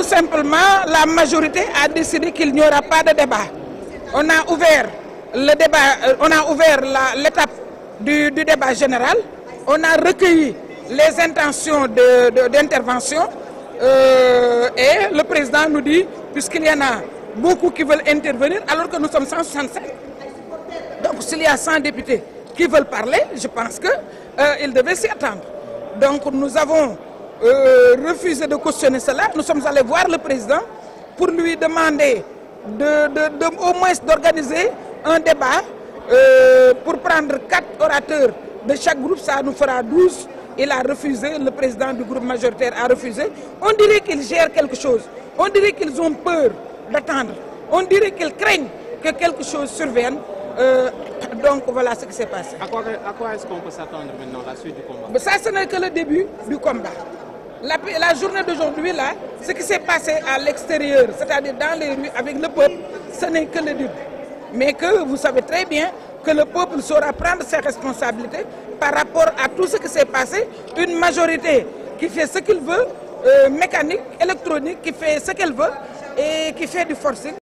Tout simplement, la majorité a décidé qu'il n'y aura pas de débat. On a ouvert le débat, on a ouvert l'étape du débat général. On a recueilli les intentions d'intervention et le président nous dit, puisqu'il y en a beaucoup qui veulent intervenir, alors que nous sommes 165. Donc s'il y a 100 députés qui veulent parler, je pense qu'ils devaient s'y attendre. Donc nous avons refusé de cautionner cela. Nous sommes allés voir le président pour lui demander au moins d'organiser un débat pour prendre 4 orateurs de chaque groupe, ça nous fera 12. Il a refusé, le président du groupe majoritaire a refusé. On dirait qu'ils gèrent quelque chose. On dirait qu'ils ont peur d'attendre. On dirait qu'ils craignent que quelque chose survienne. Donc voilà ce qui s'est passé. À quoi est-ce qu'on peut s'attendre maintenant, la suite du combat? Ça, ce n'est que le début du combat. La journée d'aujourd'hui, là, ce qui s'est passé à l'extérieur, c'est-à-dire dans les rues avec le peuple, ce n'est que le début. Mais que vous savez très bien que le peuple saura prendre ses responsabilités par rapport à tout ce qui s'est passé. Une majorité qui fait ce qu'il veut, mécanique, électronique, qui fait ce qu'elle veut et qui fait du forcing.